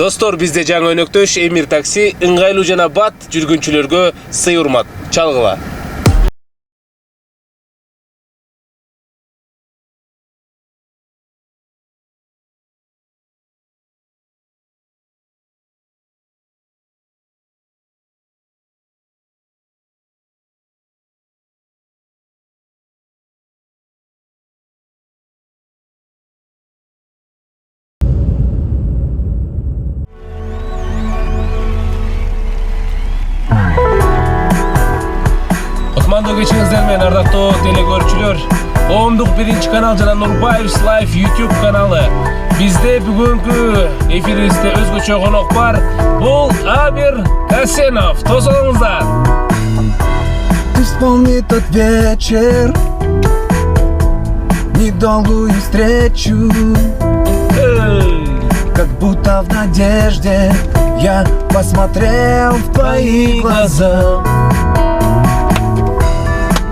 Достор, бизде жаңы өнөктөш Эмир такси ыңгайлуу жана бат жүргүнчүлөргө сый урмат. Чалгыла. Отмандуу кечиңиздер менен ардактуу телекөрүүчүлөр. Коомдук 1-канал жана Нурбаев's Life YouTube каналы. Бизде бүгүнкү эфирибизде өзгөчө конок бар. Бул Абир Касенов. Тосолуңуздар. Ты вспомни тот вечер, недолгую встречу, как будто в надежде я посмотрел в твои глаза.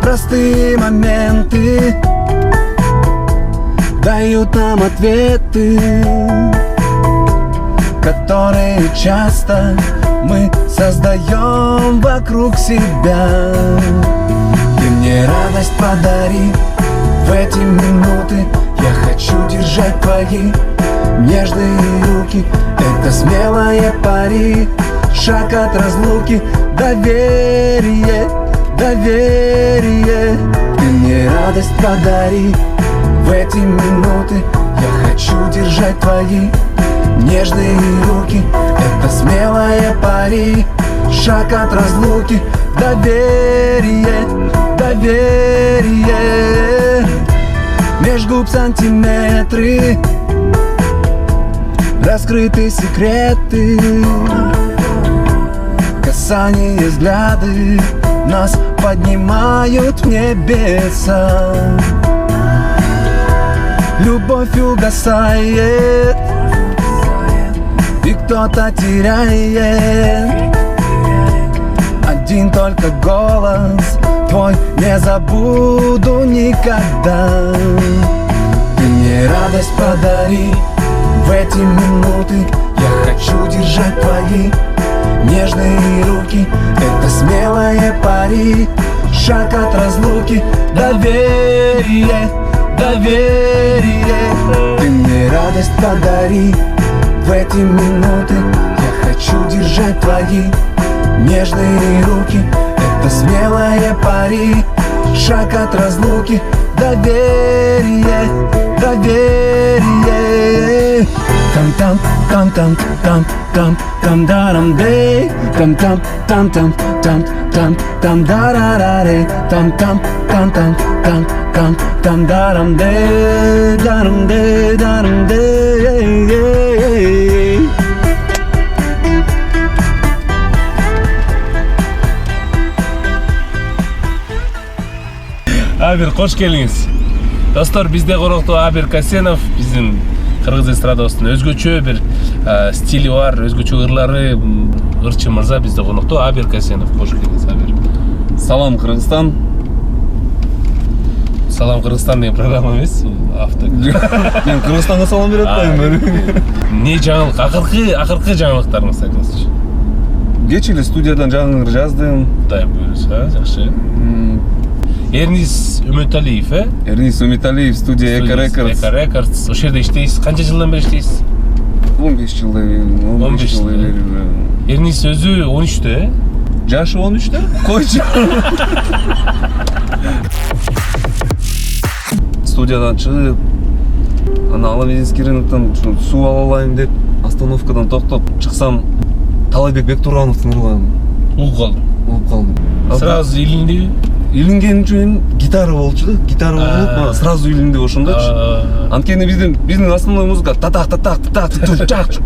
Простые моменты дают нам ответы, которые часто мы создаем вокруг себя. Ты мне радость подари в эти минуты. Я хочу держать твои нежные руки. Это смелое пари, шаг от разлуки. Доверие, доверие. Ты мне радость подари в эти минуты. Я хочу держать твои нежные руки. Это смелое пари, шаг от разлуки. Доверие, доверие. Меж губ сантиметры, раскрыты секреты. Касания, взгляды нас поднимают в небеса. Любовь угасает, и кто-то теряет. Один только голос твой не забуду никогда. Ты мне радость подари в эти минуты. Я хочу держать твои нежные руки. Это смелое пари, шаг от разлуки. Доверие, доверие. Ты мне радость подари в эти минуты. Я хочу держать твои нежные руки. Это смелое пари, шаг от разлуки. Доверие, доверие. Там-там, там-там, там-там, там-дарам-дей. Там-там, там-там, там-там, там-дарарарей. Там-там, там-там, там-там, там-дарам-дей. Дарам-дей, дарам-дей. Абир, кош келиңиз. Достор, бизде конокто Абир Касенов, биздин кыргыз эстрадасынын өзгөчө бир стили бар, өзгөчө ырлары. Ырчы мырза бизде конокто Абир Касенов. Кош келиңиз, Абир. Салам, Кыргызстан. Салам Кыргызстан деген программа эмес, авто. Мен Кыргызстанга салам берип атпаймынбы? Не жаңылык, акыркы жаңылыктарыңызды айтыңызчы. Кечээ эле студиядан жаңы ыр жаздым. Кудай буйруса, жакшы. Эрнис Үмөталиев, Эрнис Үмөталиев, студия Эко Рекордс. Эко Рекордс. Ошол жерде иштейсиз. Канча жылдан бери иштейсиз? 15 жылдай, 15 жылдай бери. Эрнис өзү 13-тө, Жашы 13-тө? Койчу. Студиядан чыгып, ана Аламединский рыноктон суу ала алайын деп остановкадан токтоп чыксам, Талайбек Бектургановдун ырган угуп калдым. Сразу илиндиби? Илинген үчүн гитара болчу да, гитара болуп, сразу илинди ошондочу. Анткени биздин основной музыка татак болчу.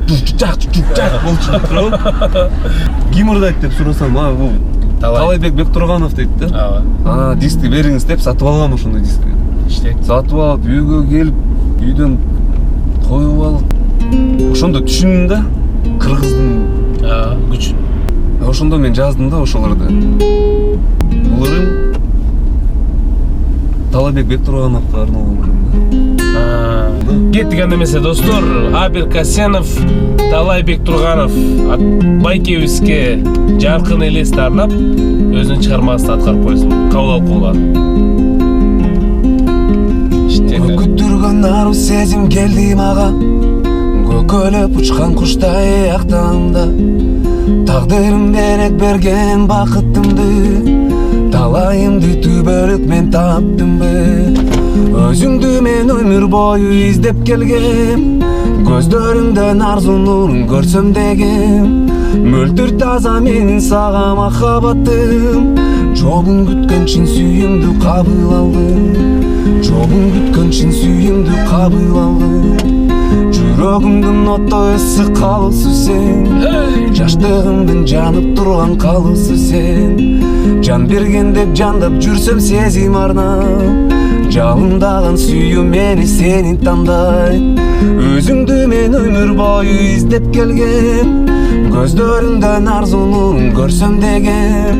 Ким ырдайт деп сурасам, бул Талайбек Бектурганов дейт да. Дискти бериңиз деп сатып алгам ошондой дискти. Сатып алып, үйгө келип, үйдөн коюп алып, ошондо түшүндүм да кыргыздын күчүн. Ошондо мен жаздым да ошолорду. Бул ырым Талайбек Бектургановго арналган ырым да. Кеттік андемесе достор, Абир Касенов, Талайбек Турганов байкебизге жаркын элести арнап өзүнүн чыгармасын аткарып койсун. Кабыл алып койгон. Көкүттүргөн ару сезим келди мага, көкөлөп учкан куштай актамда. Тагдырым берек берген бакытымды, талайымды түбөлүк мен таптымбы. Өзүңдү мен өмүр бою издеп келгем, көздөрүңдөн арзу нурун көрсөм дегем. Мөлтүр таза менин сага махаббатым, жолун күткөн чын сүйүүмдү кабыл алдым. Жолун күткөн чын сүйүүмдү кабыл алдым. Жүрөгүмдүн оттой ысык калуусу сен, жаштыгымдын жанып турган калуусу сен. Жан берген деп жандап жүрсөм сезим арнап, жалындаган сүйүү мени сени тандайт. Өзүңдү мен өмүр бою издеп келгем, көздөрүңдөн арзу нурун көрсөм дегем.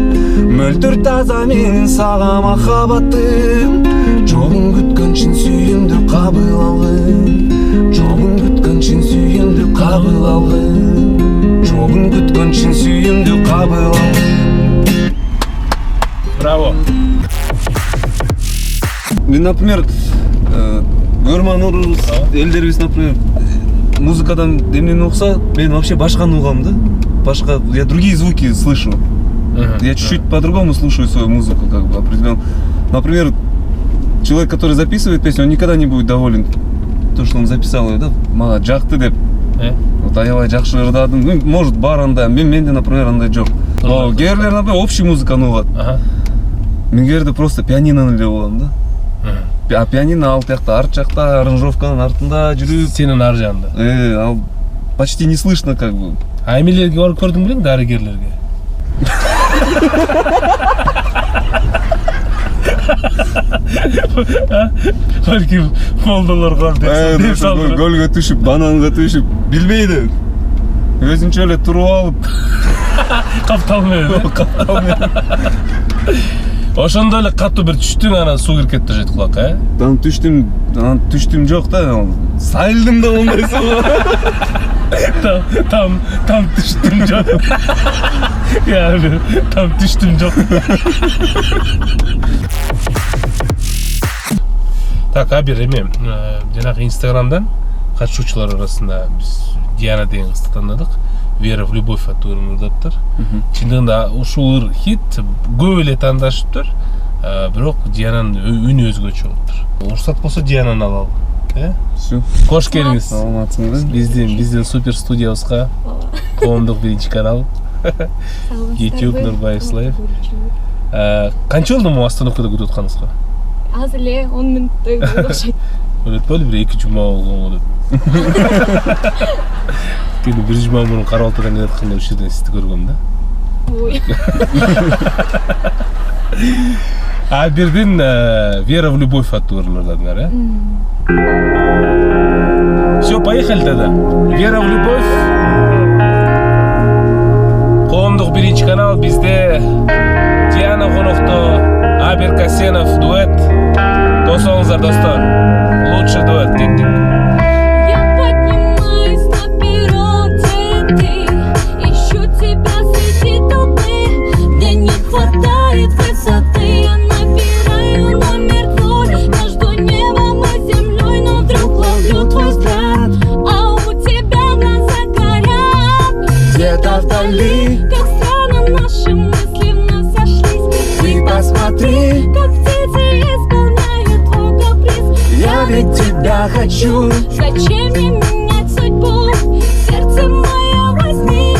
Мөлтүр таза менин сага махаббатым, жолун күткөн чын сүйүүмдү кабыл алгын. Жолун күткөн чын сүйүүмдү кабыл алгын. Жолун күткөн чын сүйүүмдү кабыл алгын. Браво. Мен, например, көрманыбыз, элдерибиз, например, музыкадан эмнени укса, мен вообще башканы угам да. Башка, я другие звуки слышу. Я чуть-чуть по-другому слушаю свою музыку, как бы, определенно. Например, человек, который записывает песню, он никогда не будет доволен то, что он записал ее, да? Мага жакты деп. Вот аябай жакшы ырдадым. Ну, может, бар андай, менде, например, андай жок. Кээрлер, например, общий музыканы угат. Мен кээде просто пианинону эле угам да. А пианино ал жакта, арт жакта, аранжировканын артында жүрүп. Сенин ар жагында. Ал почти не слышно, как бы. А эмелерге барып көрдүң белең, дарыгерлерге? Балким молдолор калды. Гөлгө түшүп, бананга түшүп, билбейди. Өзүнчө эле туруп алып. Каптал менен. Ошондо эле катуу бир түштүң, анан суу кирип кетти жет кулакка, Там түштүм жок да, сайылдым да оңдай суу. Там түштүм жок. Yani tam düştüm çok. Так, Абир эме, жанагы Инстаграмдан катышуучулар арасында биз Диана деген кызды тандадык. Вера в любовь аттуу ырдаптыр. Чындыгында ушул хит көп эле тандашыптыр. Бирок Диананын үнү өзгөчө болуптур. Уруксат болсо Диананы алалы. Всё. Кош келиңиз. Саламатсыңбы? Биздин супер студиябызга. Коомдук биринчи канал. YouTube Нурбаев Лайв. Канча болду му остановкада күтүп атканыңызга? Азыр эле 10 мүнөттөй болду окшойт. Өтпөдү, бир 2 жума болгон болот. Кени бир жума мурун Карабалтайдан келатканда ушул жерден сизди көргөм да. Ой. Абирдин Вера в любовь аттуу ырдадыңар, Всё, поехали тогда. Вера в любовь. Коомдук биринчи канал, бизде Диана конокто, Абир Касенов дуэт. Тосоңуздар достор. Лучший дуэт, кеттик. Я поднимаюсь на перрон, где ты, ищу тебя среди толпы, мне не хватает высоты, я набираю номер твой, между небом и землей, но вдруг ловлю твой взгляд, а у тебя глаза горят, Где-то вдали, как странно наши мысли вновь сошлись. ты посмотри, Как птицы исполняют твой каприз. я ведь тебя хочу. Зачем мне менять судьбу? Сердце мое возьми,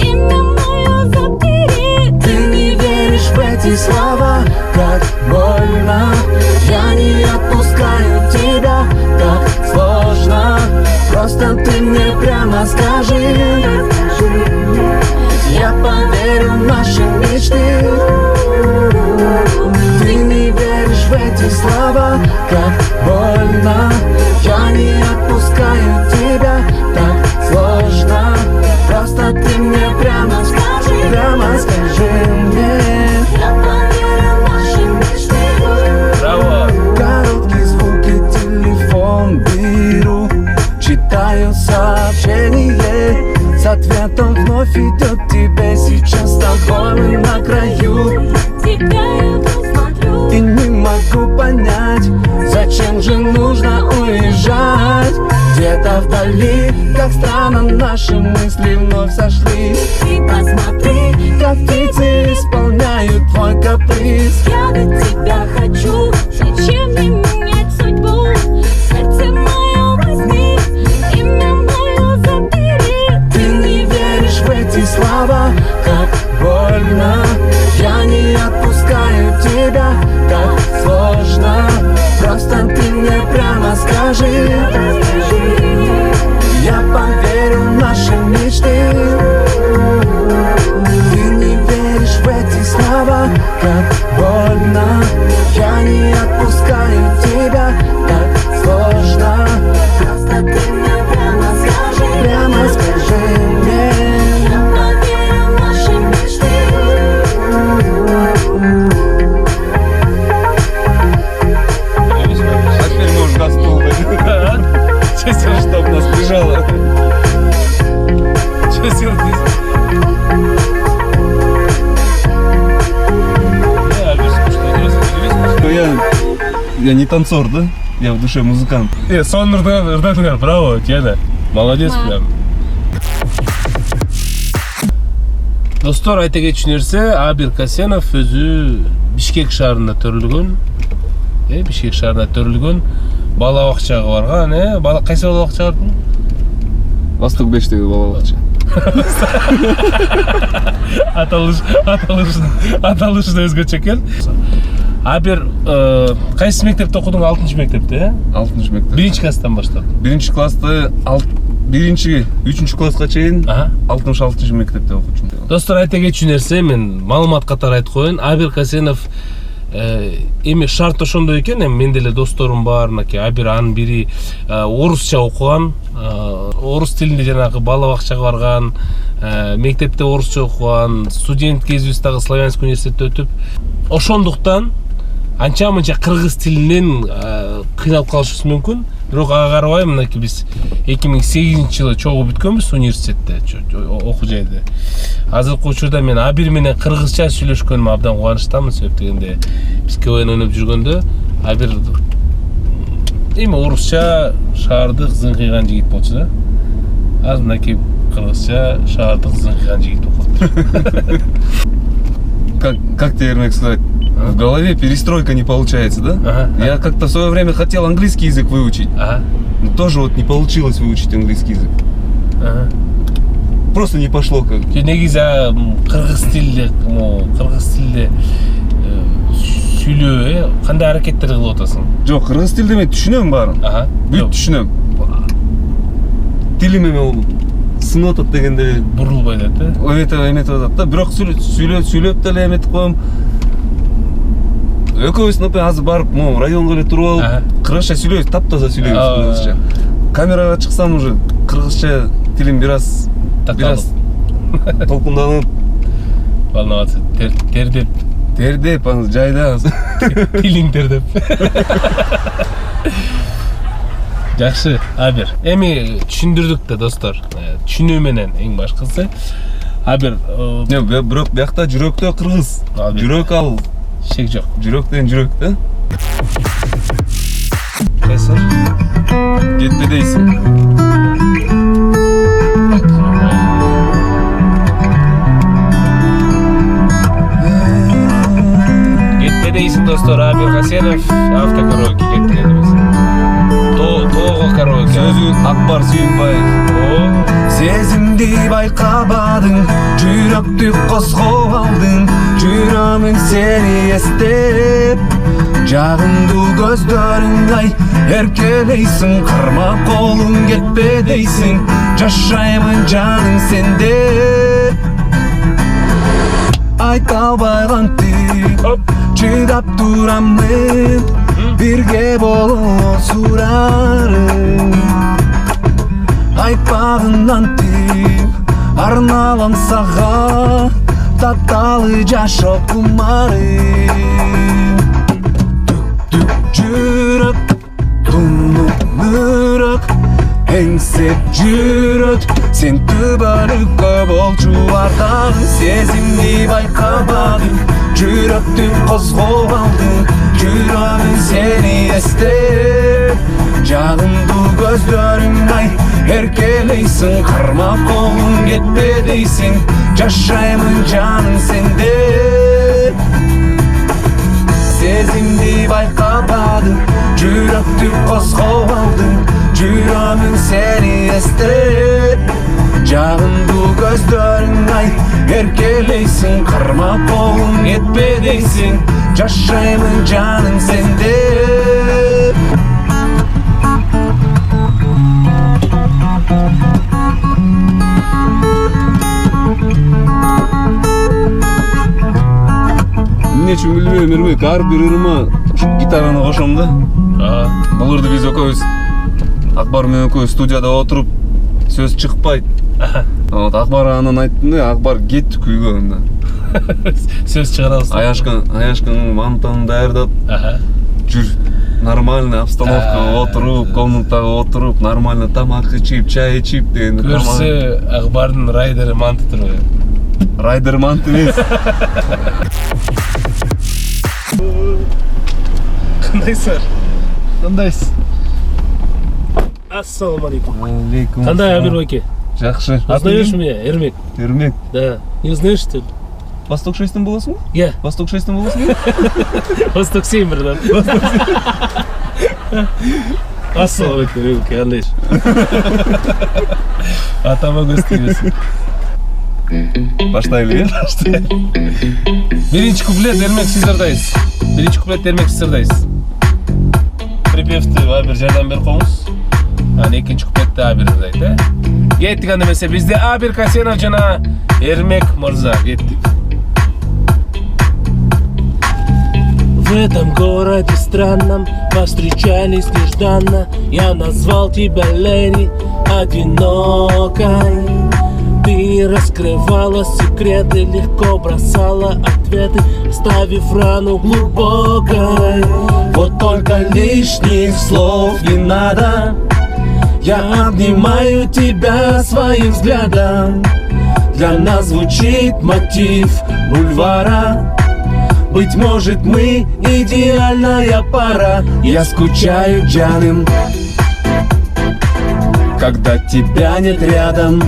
имя мое забери. Ты не веришь в эти слова, как больно. Я не отпускаю тебя, так сложно. Просто ты мне прямо скажи, я поверю в наши мечты. Ты не веришь в эти слова, как больно. Я не отпускаю тебя, так сложно. Просто ты мне прямо скажи мне. Я поверю в наши мечты. Браво. Короткие звуки, телефон, ответом вновь идет тебе. Сейчас с тобой мы на краю, Тебя я посмотрю. и не могу понять, зачем же нужно уезжать. Где-то вдали, как странно, наши мысли вновь сошлись. Ты посмотри, Как птицы исполняют твой каприз. я ведь тебя хочу. Зачем мне менять судьбу? Сердце мое возьми, имя мое забери. Ты не веришь в эти слова, как больно. Я не отпускаю тебя, так сложно. Просто ты мне прямо скажи. Я поверю в наши мечты. Ты не веришь в эти слова, как больно. Я не отпускаю тебя, так сложно. Просто ты мне прямо скажи. Прямо скажи мне. Я поверю в наши мечты. А теперь мы уже гастроли. Чтоб нас прижало. Че сердись? Я не танцор, да? Я в душе музыкант. Сон ырдатыңар, браво, Тиана. Молодец прям. Достор, айта кетчү нерсе, Абир Касенов өзү Бишкек шаарында төрүлгөн. Бишкек шаарында төрүлгөн. Бала бакчага барган, бала кайсы бала бакчага бардың? Восток 5-тегі бала бакча. Аталышы да өзгөчө экен. Абир кайсы мектепте окудуң? 6-чы мектепте, 6-чы мектеп. 1-чи класстан баштап. 1-чи классты 3-чы класска чейин 66-чы мектепте окучумун. Достор, айта кетчү нерсе, мен маалымат катары айтып коеюн. Абир Касенов эми шарт ошондой экен, мен деле досторум бар, мынакей Абир анын бири орусча окуган, орус тилинде жанагы бала бакчага барган, мектепте орусча окуган, студент кезибиз дагы Славянск университетте өтүп, ошондуктан анча-мынча кыргыз тилинен кыйналып калышыбыз мүмкүн. Бирок ага карабай, мынакей биз 2008-жылы чогуу бүткөнбүз университетте, окуу жайда. Азыркы учурда мен Абир менен кыргызча сүйлөшкөнүмө абдан кубанычтамын, себеп дегенде биз КВН ойноп жүргөндө Абир эми орусча шаардык зыңкыйган жигит болчу да. Азыр мынакей кыргызча шаардык зыңкыйган жигит болуп. Как тебе, Ермек, сказать? В голове перестройка не получается, да? Ага. Я как-то в свое время хотел английский язык выучить, но тоже вот не получилось выучить английский язык. Просто не пошло как. Негизи кыргыз тилде сүйлөө, кандай аракеттер кылып атасың? Жок, кыргыз тилде мен түшүнөм баарын. Бүт түшүнөм. Тилим эме сынып атат дегенде Бурулбай атат, эметип атат да. Бирок сүйлөп деле эметип коем. Экөөбүз азыр барып, районго эле туруп алып, кыргызча сүйлөйбүз, таптаза сүйлөйбүз кыргызча. Камерага чыксам уже кыргызча тилим бираз толкунданып, волноваться, тердеп, жайда. тилиң тердеп. Жакшы, Абир. Эми түшүндүрдүк да, достор. Түшүнүү менен эң башкысы. Абир, бирок биякта жүрөктө кыргыз. Жүрөк ал. Шек жок. Жүрөктөн жүрөк да. Кайсы? Кетпе дейсиң. Кетпе дейсиң, достор. Абир Касенов автокараоке кеткен эмес. Тоого караоке. Сөзү Акбар Сүйүнбаев. Сезимди байкабадың, жүрөктү козгоп алдың, жүрөмүн сени эстеп. Жагымдуу көздөрүң ай эркелейсиң, кармап колуң кетпе дейсиң, жашаймын жаның сенде. Айта албай кантип чыдап турамын, бирге боло сурарым. Айтпагын антип арналам сага, таталы жашоо кумары. Жүрөк, тунук мөрөк, еңсеп жүрөт. Сен түбөлүккө болчу ардагы сезимди байкабадым. Жүрөктү козгоп алды, жүрөгүм сени эстеп. Жагымдуу көздөрүң ай эркелейсиң, кармап колуң кетпе дейсиң. Жашаймын жаным сенде, сезимди байкабадым. Жүрөктү козгоп алды, жүрөгүм сени эстеп. Жагымдуу көздөрүң ай эркелейсиң, кармап колуң кетпе дейсиң. Жашаймын жаным сенде. Эмне үчүн билбейм, Эрмек, ар бир ырыма гитараны кошом да. Буларды биз экөөбүз Акбар менен экөөбүз студияда отуруп сөз чыкпайт. Вот Акбар анан айттым да, Акбар кетти күйгө анда. Сөз чыгарабыз. Аяшканын мантанын даярдап, жүр нормальный обстановкага отуруп, комнатага отуруп, нормально тамак ичип, чай ичип деген. Көрсө Акбардын райдери манты турбайбы? Райдер мант эмес. Кандайсыздар? Кандайсыз? Ассаламу алейкум. Алейкум. Кандай Амир байке? Жакшы. Узнаешь меня, Эрмек? Эрмек. Да. Не узнаешь, что ли? Восток 6-тен болосуңбу? Я. Восток 6-тен болосуңбу? Восток 7 бирден. Ассаламу алейкум, Эрмек, кандайсыз? Атама көз тийбесин. Баштайлы, э? Биринчи куплет Эрмек сиздердайсыз. Биринчи куплет Эрмек сиздердайсыз. Припевти бир жардам берип коюңуз. Анан экинчи куплетти Абир ырдайт, э? Кеттик анда эмесе, бизде Абир Касенов жана Эрмек мырза, кеттик. В этом городе странном повстречались нежданно. Я назвал тебя Лени одинокой. Ты раскрывала секреты, легко бросала ответы, оставив рану глубокой. Вот только лишних слов не надо. Я обнимаю тебя своим взглядом. Для нас звучит мотив бульвара. Быть может, мы идеальная пара. Я скучаю, Джаным, когда тебя нет рядом.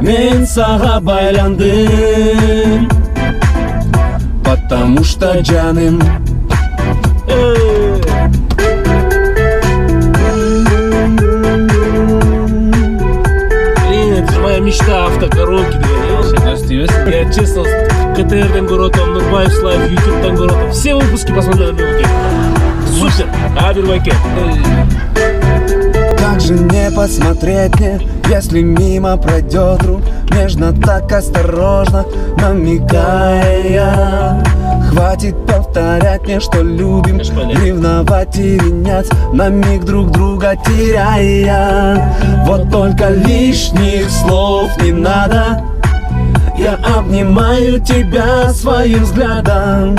Мен сага байландым, потому что, Джаным, Это же моя мечта, автокароки. Я честно, КТРден көрөтөм, Нурбаев Лайв, Ютубтан көрөтөм. Все выпуски посмотрел Эрмек. Супер, Абир байке. как же не посмотреть мне, если мимо пройдет друг, нежно так осторожно намекая. Хватит повторять мне, что любим, ревновать и менять, на миг друг друга теряя. Вот только лишних слов не надо. Я обнимаю тебя своим взглядом.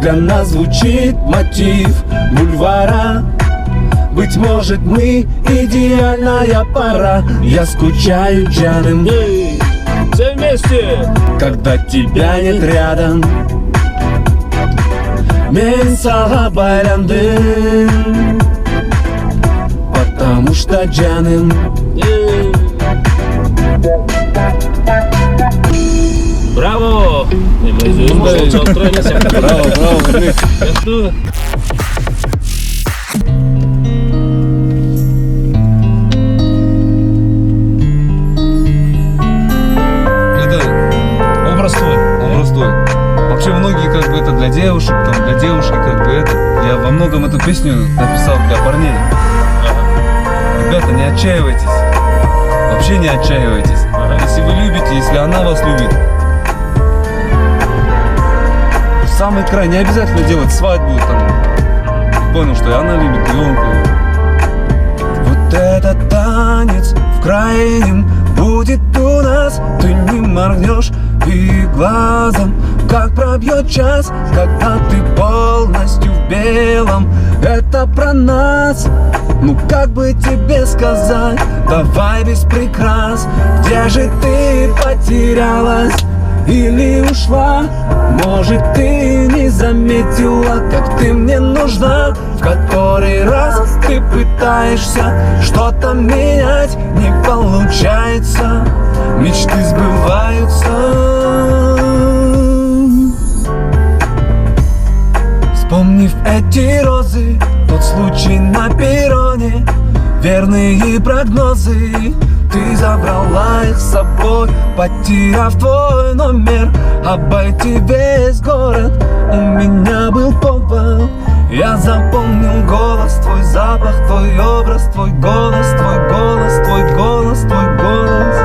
Для нас звучит мотив бульвара. Быть может, мы идеальная пара. Я скучаю, Джаным, Все вместе. когда тебя нет рядом. Мен сага байландым, потому что, Джаным, Браво! Браво, браво, Эрмек. Образ твой. Образ твой. Вообще многие как бы это для девушек, там для девушки как бы это. Я во многом эту песню написал для парней. Ребята, не отчаивайтесь. Вообще не отчаивайтесь. Если вы любите, если она вас любит, в самый край, не обязательно делать свадьбу там. Понял, что и она любит, и он. вот этот танец в крайнем будет у нас. Ты не моргнешь, и глазом, как пробьет час, когда ты полностью в белом. Это про нас, ну как бы тебе сказать, давай без прикрас. Где же ты потерялась или ушла? Может, ты не заметила, как ты мне нужна. В который раз ты пытаешься что-то менять, не получается, мечты сбываются. Вспомнив эти розы, тот случай на перроне, верные прогнозы, ты забрала их с собой, потеряв твой номер. Обойти весь город у меня был повод. Я запомнил голос, твой запах, твой образ, твой голос, твой голос, твой голос, твой голос.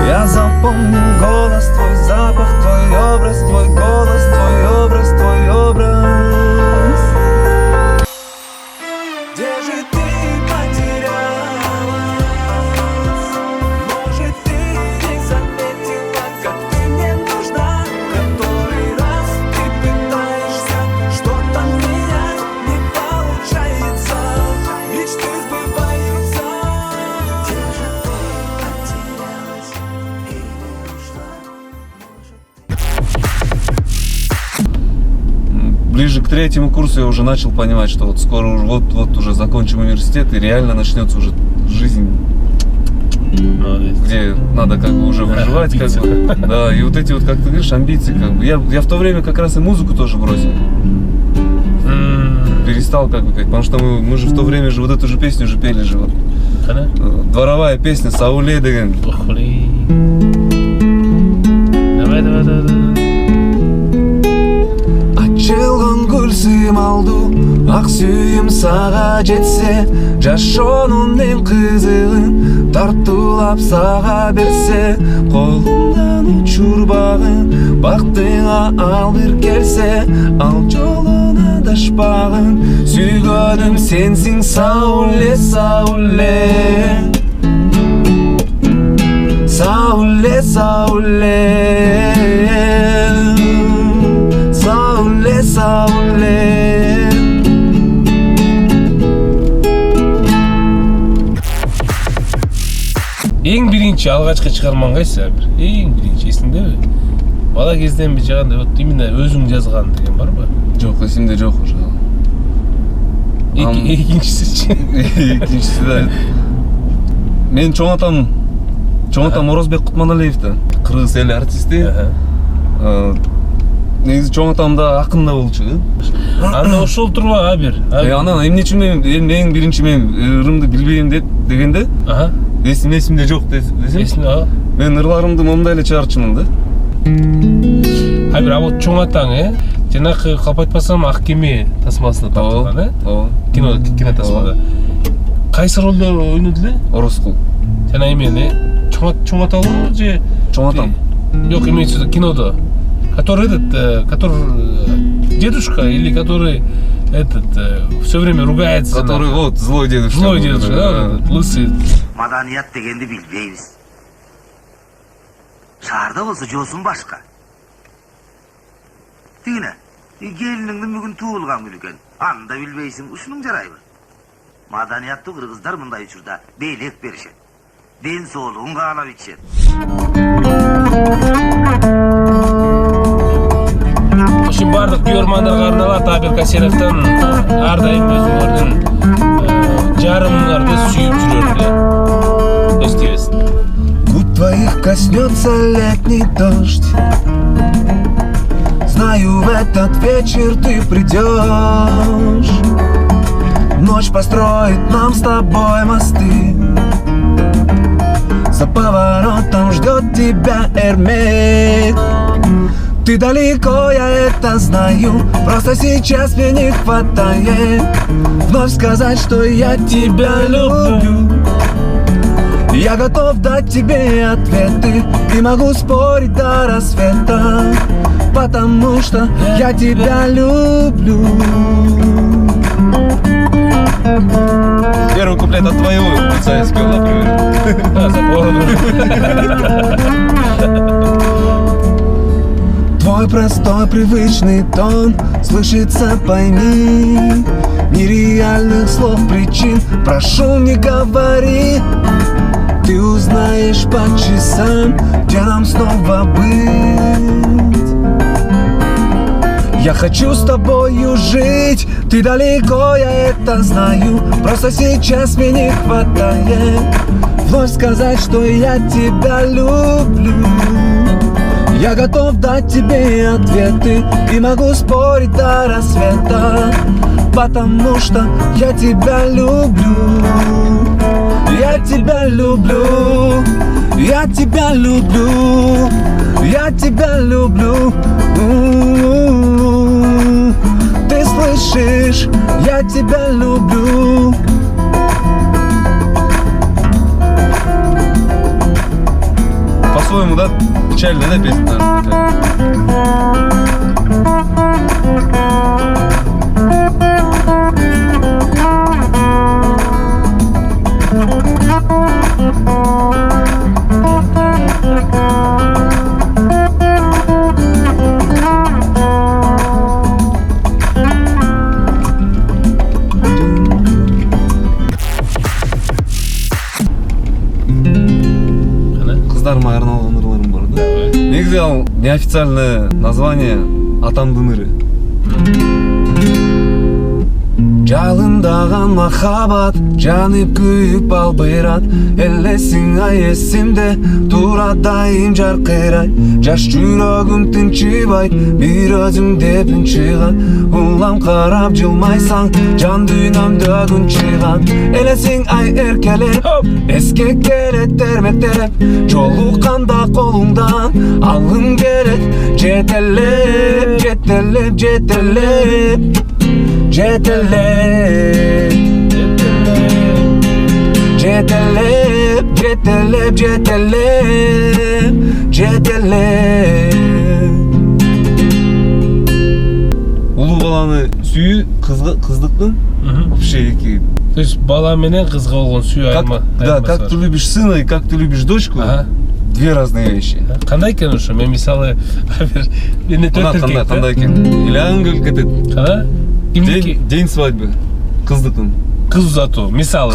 Я запомнил голос, твой запах, твой образ, твой голос, твой образ, твой образ. Где же ты потерялась? Может, ты не заметила, как ты мне нужна? Который раз ты пытаешься что-то менять, не получается, мечты сбываются. Где же ты потерялась или ушла? Ближе к третьему курсу я уже начал понимать, что вот скоро уже вот уже закончим университет и реально начнется уже жизнь, где надо как бы уже выживать, как бы. Да, и вот эти вот, как ты говоришь, амбиции, как бы. Я в то время как раз и музыку тоже бросил. Перестал как бы петь, потому что мы же в то время же вот эту же песню уже пели же вот. Дворовая песня Сауле деген. Давай. Açılған гүлсім алду, ақ сүйім саға жетсе, жашонun ең қызығын тартулап саға берсе, қолыңдан ұшырбағын, бақтыңа ал бір келсе, ал жолына дашпағын, сүйгөнім сенсің Сауле, Сауле. Сауле, Сауле. Сауле, Сауле. Ең бірінші алғашқы шығармаң қайсы? Ең бірінші есіңдеби? Бала кезден бе жағанда вот именно өзің жазған деген бар ба? Жоқ, есімде жоқ уже. Екіншісі ше? Екіншісі да. Мен чоң атам Орозбек Кутманалиевті, қырғыз елі артисти. Негізі чоң атам да ақын да болчу. Анда ошол турба абир. Анан эмне үчүн мен эң биринчи мен ырымды билбейм дегенде, эсимде жок десем. Мен ырларымды момундай эле чыгарчумун да. Абир, а вот чоң атаң, жанакы калп айтпасам ак кеме тасмасына тартылган, Ооба. Кино тасмада. Кайсы ролдо ойноду эле? Орозкул. Жана эмне? Чоң аталбы же? Чоң атам. Yok, имеется в виду кинодо. Который дедушка или который все время ругается. Который вот злой дедушка. Злой дедушка, да, лысый. Маданият дегенди билбейбиз. Шаарда болсо жоосун башка. Тигине, келиниңдин бүгүн туулган күнү экен. Аны да билбейсиң, ушунуң жарайбы? Маданияттуу кыргыздар мындай учурда белек беришет. Ден соолугун каалап ичишет. Ушул бардык күйөрмандарга арналат Абир Касеновдон ар дайым өзүңөрдүн жарымыңарды сүйүп жүрөрдү. Эстебесиң. Губ твоих коснется летний дождь. Знаю, в этот вечер ты придешь. Ночь построит нам с тобой мосты. За поворотом ждет тебя Эрмек. Ты далеко, я это знаю. Просто сейчас мне не хватает вновь сказать, что я тебя люблю. Я готов дать тебе ответы и могу спорить до рассвета, потому что я тебя люблю. Первый куплет от твоего полицейского, например. Да, за бороду. простой привычный тон слышится, пойми. Нереальных слов, причин, прошу, не говори. Ты узнаешь по часам, где нам снова быть. Я хочу с тобою жить, ты далеко, я это знаю. Просто сейчас мне не хватает вновь сказать, что я тебя люблю. Я готов дать тебе ответы и могу спорить до рассвета, потому что я тебя люблю. Я тебя люблю, я тебя люблю, я тебя люблю. Ты слышишь, я тебя люблю. По-своему, да, печальная, да, песня такая? Қыздарыма арналған ырларым бар да. Негізі ал неофициальное название атамдын ыры. Жалындаған махаббат, жанып күйіп албырат. Элесің ай есімде, тура дайым жарқырай. Жаш жүрөгім тынчыбай, бир өзің деп үн чыгат. Улам қарап жылмайсаң, жан дүйнөмдө күн чыгат. Элесің ай эркелеп, эске келет термектеп. Жолукканда колуңдан, алгым келет. Жетелеп, жетелеп, жетелеп. Жетелеп, жетелеп, жетелеп, жетелеп, жетелеп. Улуу баланы сүйүү кыздыктын вообще эки. То есть бала менен кызга болгон сүйүү айырма. Да, как ты любишь сына и как ты любишь дочку. Две разные вещи. Кандай экен ошо? Мен мисалы менде 4 эркек. Кандай экен? Илан келип кетет. Кана? День свадьбы. Кыздыкын. Кыз узатуу. Мисалы,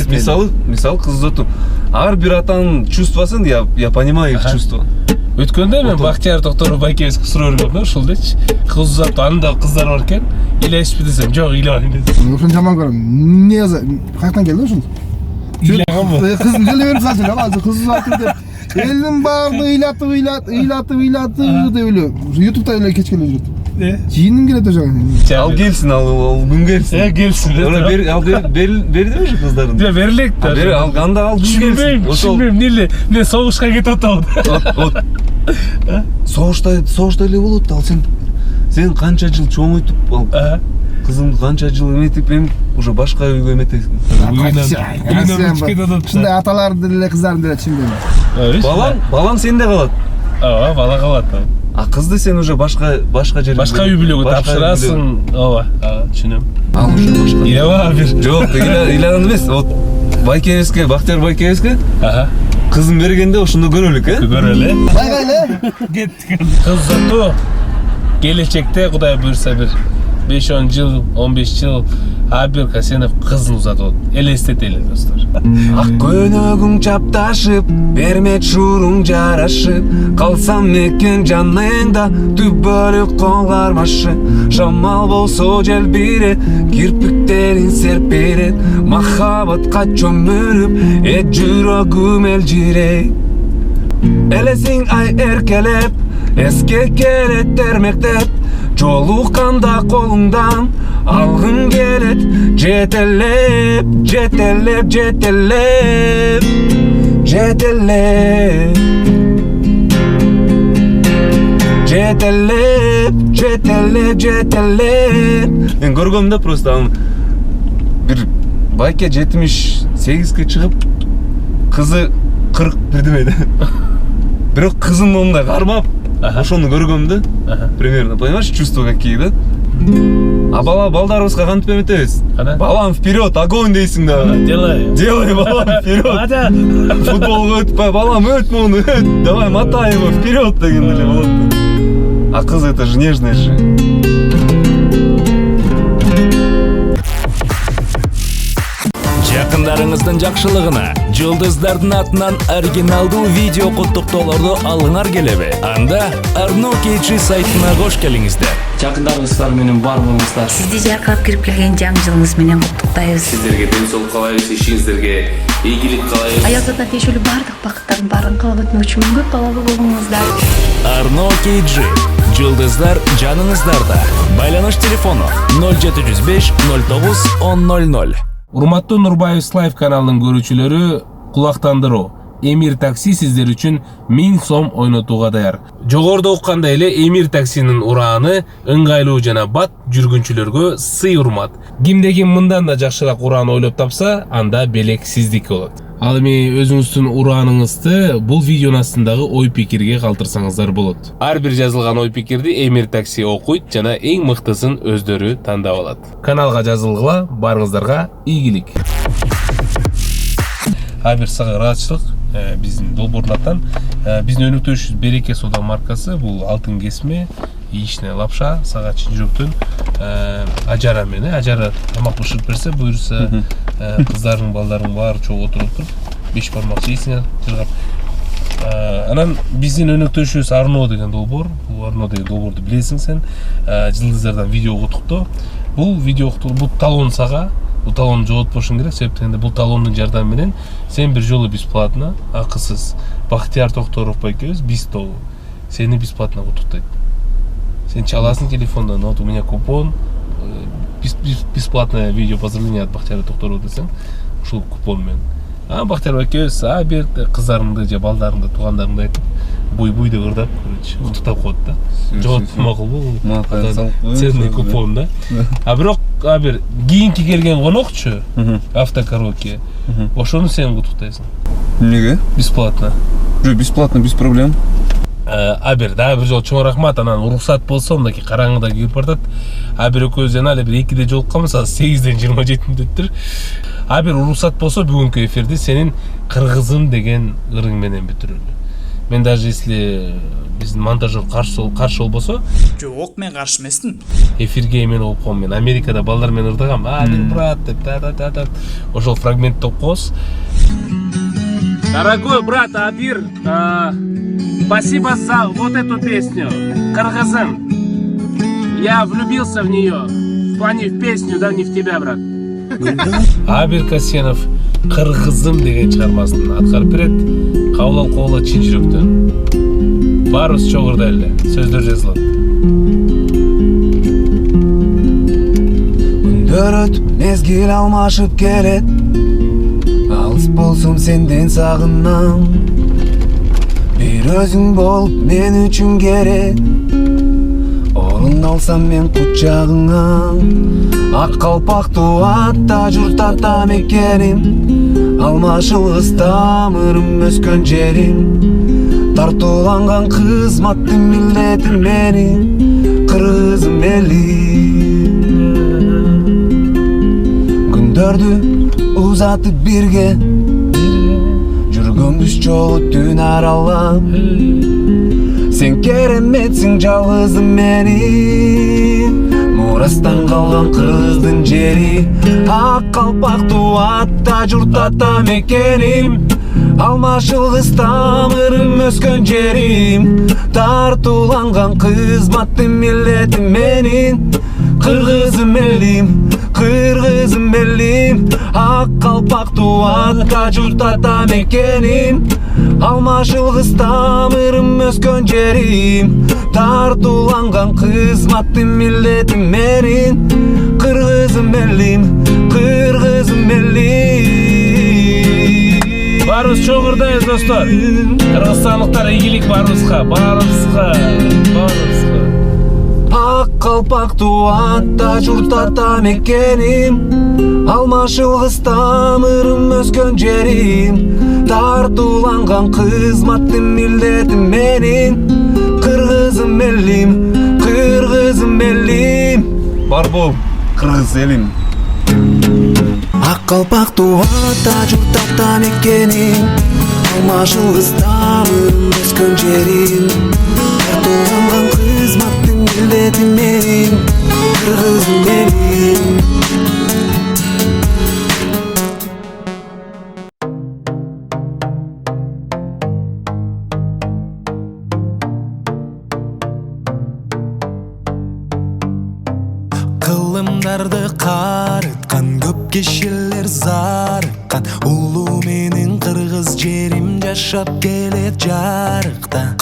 мисалы кыз узатуу. Ар бир атанын чувствосын я понимаю их чувства. Өткөндө мен Бактияр Токторов байкебизге суроо бергөм да, ушул дечи. Кыз узатуу, анда кыздар бар экен. Илешпи десем, жок, илебейм дедим. Ушун жаман көрөм. Эмне каяктан келди ушул? Илегенбу. Кыз келе берип салчу, азыр кыз узатуу деп. Элдин баардыгы ыйлатып деп эле. YouTube'да эле кечкеле жүрөт. Жийиним келет ошого. Ал келсин, ал күн келсин. Келсин. Ал берди ошо кыздарын. Жок, берилек да. Анда ал күн келсин. Түшүнбөйм, эмне согушка кетип атабы. Согушта эле болот. Ал сен канча жыл чоңойтуп ал кызыңды канча жыл эметип эми уже башка үйгө эметесиң. Ушундай аталарды деле кыздарды деле түшүнбөйм. Балаң сенде калат. Ооба, бала калат. А кызды сен уже башка жерге, башка үй бүлөгө тапшырасың. Ооба, түшүнөм. Ал уже башка. Иляба бир. Жок, Илядан эмес. Вот Байкебиске, Бактияр Байкебиске кызын бергенде ошондо көрөлүк, Көрөлү. Байгайлы. Кеттик. Кыз узатуу келечекте Кудай буйрса бир 5-10 жыл, 15 жыл Абир Касенов кызын узатып, элестетели достор. Ак көнөгүң чапташып, бермек шуруң жарашып. Калсам экен жаныңда түбөлүк кол кармашып. Жамал болсо желбирет, кирпиктерин серпирет. Махабатка чөмүрүп, жүрөгүм элжирейт. Элесиң ай эркелеп, эске келет термектеп. Жолукканда колуңдан алгым келет. Жетелеп, жетелеп, жетелеп, жетелеп. Жетелеп, жетелеп, жетелеп. Мен көргөм да просто бир байке 78ге чыгып, кызы 41 да. Бирок кызын ондай кармап, ошону көргөм да. Примерно, понимаешь, чувства какие, да? А балдарыбызга кантип эметебиз? Балам вперед, огонь дейсиң да. Делай, балам, вперед. Футболго өтпөй, балам өтмө, давай мотай его вперед деген эле болот. А кыз это же нежная же. Жақындарыңыздың жақшылығына жұлдыздардың атынан оригиналдуу видео куттуктоолорду алыңар келеби? Анда Arno KG сайтына кош келиңиздер. Жақындарыңыздар менен бар болуңуздар. Сизди жаркырап кирип келген жаңы жылыңыз менен куттуктайбыз. Сиздерге ден соолук каалайбыз, ишиңиздерге ийгилик каалайбыз. Аялзада тиешелүү бардык бакыттардын баарын каалап өтмөкчүмүн. Көп балалуу болуңуздар. Arno KG. Жұлдыздар жаныңыздарда. Байланыш телефону 0705 09 1000. Урматтуу Нурбаев Лайф каналынын көрүүчүлөрү, кулактандыруу. Эмир такси сиздер үчүн 1000 сом ойнотууга даяр. Жогоруда уккандай эле Эмир таксинин урааны ыңгайлуу жана бат жүргүнчүлөргө сый урмат. Кимде ким мындан да жакшыраак урааны ойлоп тапса, анда белек сиздики болот. Ал эми өзүңүздүн урааныңызды бул видеонун астындагы ой пикирге калтырсаңыздар болот. Ар бир жазылган ой пикирди Эмир такси окуйт жана эң мыктысын өздөрү тандап алат. Каналга жазылгыла, барыңыздарга ийгилик. Бир сага ыраазычылык биздин долбоорлардан. Биздин өнүктүрүүчүбүз Береке соода маркасы, бул алтын кесме, ийишне лапша, сага чын жүрөктөн ажара менен, ажара тамак бышырып берсе, буюрса кыздардын, балдардын баары чогуу отуруп, 5 бармак жейсиңер, жыргап. Анан биздин өнүктүрүүчүбүз Arno деген долбоор. Бул Arno деген долбоорду билесиң сен. Жылдыздардан видео окутуктоо. Бул видео окутуу, бул талон сага. Бул талонду жоготпошуң керек, себептен бул талондун жардамы менен сен бир жолу бесплатно, акысыз Бактияр Токторов экөөбүз бистол сени бесплатно куттуктайт. Сен чаласың телефондан, вот у меня купон, бесплатное видео поздравление от Бактияра Токторова десең, ушул купон менен. Бактияр экөөбүз бир кыздарыңды же балдарыңды, туугандарыңды айтып, буй-буй деп ырдап, куттуктап коет да. Жоготуп макулбу? Ценный купон да. Бирок бир кийинки келген конокчу автокароке, ошону сен куттуктайсың. Эмнеге? Бесплатно. Бесплатно, без проблем. Бир жол чоң рахмат, анан уруксат болсо мындай караңгыда кирип бардат. Бир экөөбүз жана эле бир 2де жолукканбыз, 8ден 27 мүнөттүр. Бир уруксат болсо бүгүнкү эфирди сенин кыргызым деген ырың менен бүтүрөлү. Мен даже если биздин монтажер каршы болбосо, жок, мен каршы эмесмин. Эфирге эмен болуп калгам, мен Америкада балдар менен ырдагам, бир брат деп та. Ошол фрагмент топ коебуз. Дорогой брат Абир, спасибо за вот эту песню, Кыргызым. Я влюбился в нее, в плане в песню, да, не в тебя, брат. Абир Касенов Кыргызым деген чыгармасын аткарып берет, кабыл алып чын жүрөктөн. Барыбыз чогурда эле, сөздөр жазылат. Күндөр өтүп мезгил алмашып келет, алыс болсом сенден сагынам. Бир өзүң болуп мен үчүн керек, орун алсам мен кучагыңа. Ак калпактуу атта журтата мекеним, алмашылгыс тамырым өскөн жерим. Тартууланган кызматтын милдетим менин, кыргызым элим. Күндөрдү узатып бирге, жүргөнбүз жолу түн аралап. Сен кереметсиң жалгызым менин, мурастан калган кыргыздын жери. Ак калпактуу атта журтата мекеним, алмашылгыс тамырым өскөн жерим. Тартууланган кызматтын милдетим менин, кыргызым элим, кыргызым элим. Ак калпактуу атта журтата мекеним, алмашылгыс тамырым өскөн жерим. Тартууланган кызматтын милдетим менин, кыргызым элим, кыргызым элим. Барыбыз чогурдайбыз достор. Кыргызстандыктар ийгилик барыбызга. Ак калпактуу атта журтата мекеним, алмашылгыс тамырым өскөн жерим. Тартууланган кызматтын милдетим менин, кыргызым элим, кыргызым элим. Бар бол, кыргыз элим. Ак калпактуу атта журтата мекеним, алмашылгыс тамырым өскөн жерим. Тартууланган кызмат милдетим менин, кыргызым менин. Кылымдарды карыткан, көп кишилер зарыккан. Улуу менен кыргыз жерим жашап келет жарыкта.